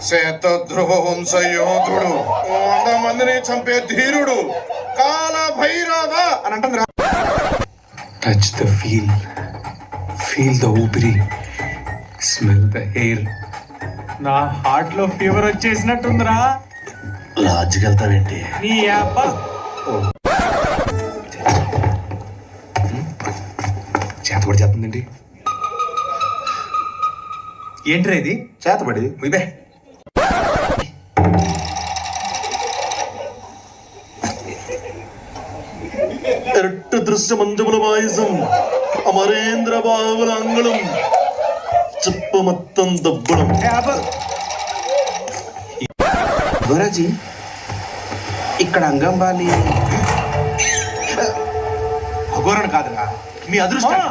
శతధ్రువ వంశ యోధుడు 100 మందిని చంపే ధీరుడు కాల భైరవ అని అంటుంది. టచ్ ద ఫీల్ ద ఊపిరి, స్మెల్ ద ఎయిర్. నా హార్ట్ లో ఫీవర్ వచ్చేసినట్టుందిరా. లాడ్జ్కి వెళ్తావేంటి? నీ అబ్బా చేతబడి చేస్తుందండి. ఏంట్రా ఇది? చేతబడి ఇదే. ఎరట్టు దృశ్య మంజముల వాయిసం అమరేంద్ర బాహుల అంగుళం చెప్ప మొత్తం దబ్బడం. గోరాజీ, ఇక్కడ అంగంబాలి అఘోరణ కాదురా, మీ అదృష్టం.